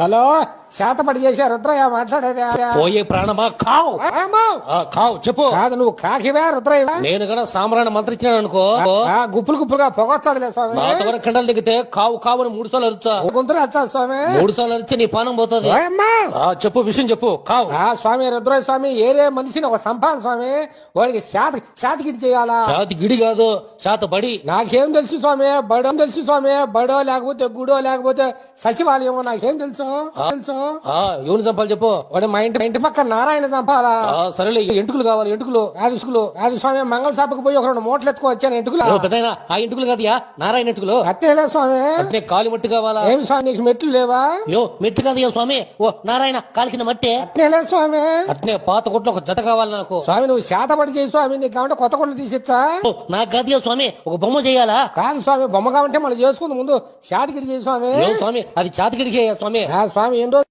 Hello, శాతపడి చేశారు రుద్రయ్య మాట్లాడేది. పోయే ప్రాణమా కావు కావు చెప్పు. కాదు, నువ్వు కాకివే రుద్రయ్య. నేను కూడా సాంబ్రాన్ని మంత్రించాను అనుకో, గుప్పులు గుప్పులుగా పొగొచ్చదులే స్వామి. నాతవర కండలు దిగితే కావు కావు అని 3 సార్లు అరుచా. గొంతులు వచ్చా స్వామి. 3 సార్లు అరిచి నీ పానం పోతుంది. చెప్పు విషయం చెప్పు. కావు స్వామి రుద్రయ్య స్వామి, ఏరే మనిషిని ఒక సంపాద స్వామి, వాడికి శాతగిడి చేయాలా? శాతి గిడి కాదు, శాత బడి. నాకేం తెలుసు స్వామి, బడో తెలుసు స్వామి. బడో లేకపోతే గుడో లేకపోతే సచివాలయం నాకేం తెలుసు. ఎవరిని చంపాలి చెప్పు. వాడు మా ఇంటి పక్క నారాయణ చంపాలా? సరేలే, ఎంటుకులు కావాలి. ఎంటుకులు అది స్వామి, మంగళ సభకు పోయి ఒక 2 మూటలు ఎత్తుకో వచ్చాను. ఎంటుకులు పెద్దయినా ఆ ఎంటుకులు కాదుయా, నారాయణ ఎంటుకులు. అట్టే స్వామి. అంటే కాలి మట్టి కావాలా? ఏమి స్వామి, నీకు మెట్లు లేవా? మెట్టు కాదు స్వామి, ఓ నారాయణ కాలి కింద మట్టి. అట్నే స్వామి. అట్నే పాత కొట్లు ఒక జత కావాలి నాకు. స్వామి నువ్వు శాతపడి చేయి స్వామి, నీకు కావంటే కొత్త కొట్లు తీసిచ్చా. నాకు కాదు స్వామి, ఒక బొమ్మ చేయాలా? కాదు స్వామి, బొమ్మ కావంటే మళ్ళీ చేసుకుంది, ముందు శాతగిడి చేయి స్వామి. స్వామి అది చాతగిడికే స్వామి. స్వామి ఎన్ని రోజులు